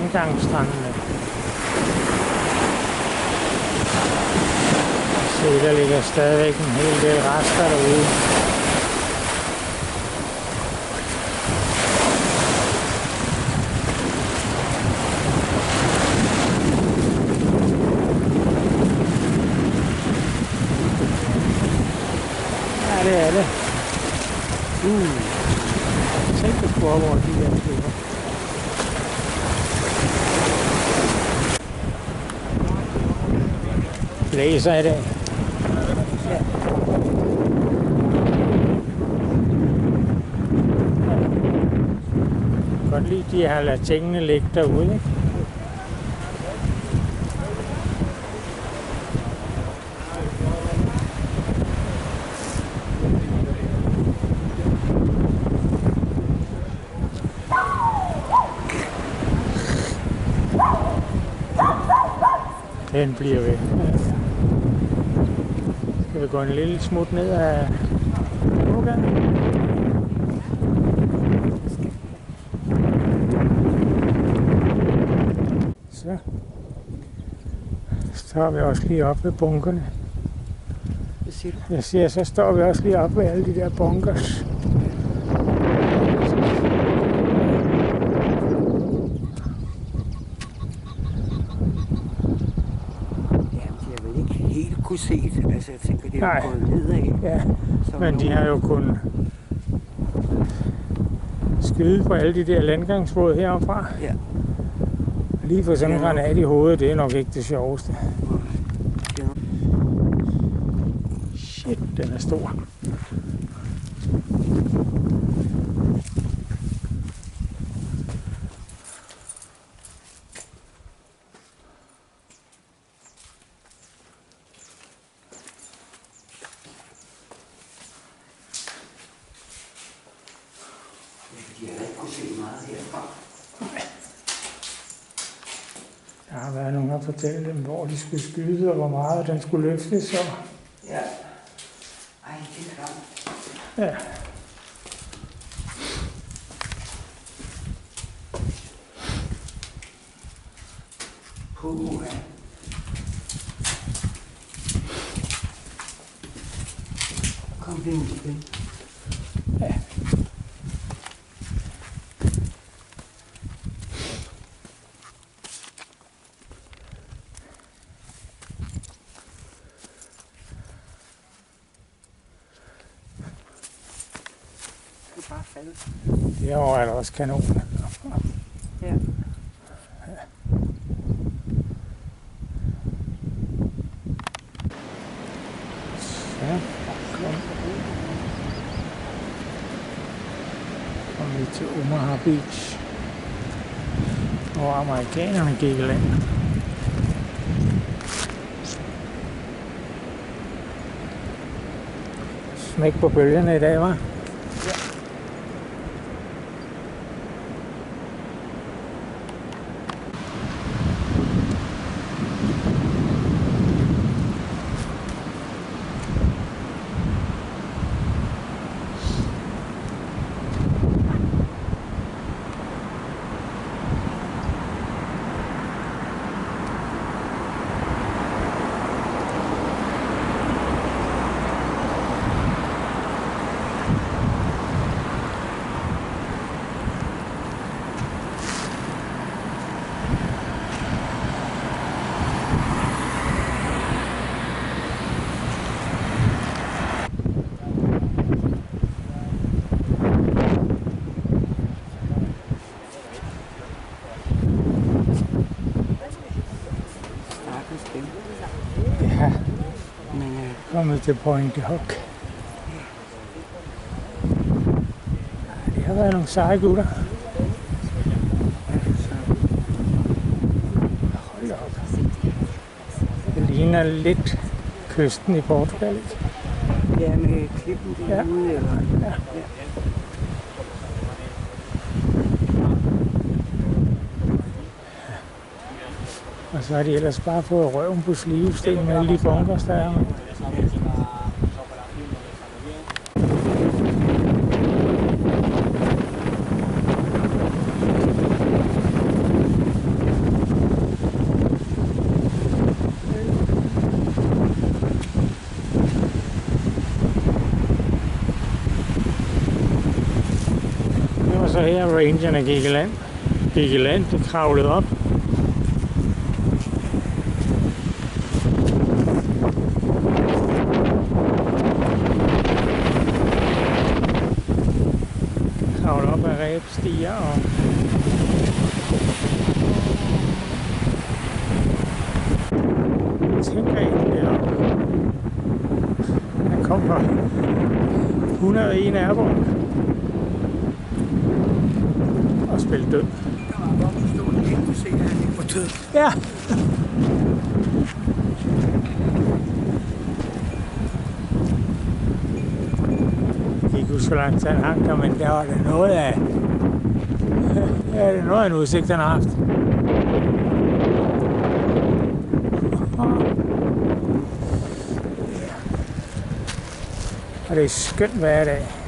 landgangsstrandene. Se, der ligger stadigvæk en hel del rester derude. Ja, det er det. Tænk på sgu over de der klipper. Blæser i dag. Godt lide, de har ladet tingene ligge derude, ikke? Den bliver ved. Skal vi gå en lille smut ned af gågaden? Så står vi også lige op ved bunkerne. Hvad siger du? Jeg siger, så står vi også lige op ved alle de der bunkers. Kunne se det. Altså, jeg tænker, det er gået nedad. Ja, men de har jo kun skyde på alle de der landgangsbåde herfra. Ja. Lige for sådan en granat i hovedet, det er nok ikke det sjoveste. Shit, den er stor. Der har været nogen, der fortælle dem, hvor de skulle skyde, og hvor meget den skulle løftes. Og... Ja. Ej, det er klart. Ja. Puh, ja. Kom det ud igen. Ja. Bare falde. Derovre er der også kanoner. Ja. Så kom vi til Omaha Beach, hvor amerikanerne gik i land. Smæk på bølgerne i dag, hva'? Ja, kommet til Point Hook. Det har været nogle seje gutter. Hold op. Det ligner lidt kysten i Portugal. Ja, med klippen derude. Eller? Ja. Og så har de ellers bare fået røven på slivesten med alle de bunkers, der er. så her, rangerne gik i land, det kravlede op. Kravlede op af ræbstiger og tænker egentlig deroppe. Han kom fra 101 Airborg og spille død. Jeg var bare forstået, at jeg ikke kunne se, at han ikke var død. Ja. Jeg kan ikke huske, hvor langt han hang der, men der var det noget af... Ja, det er noget af en udsigt, han har haft. Og det er skønt hver dag.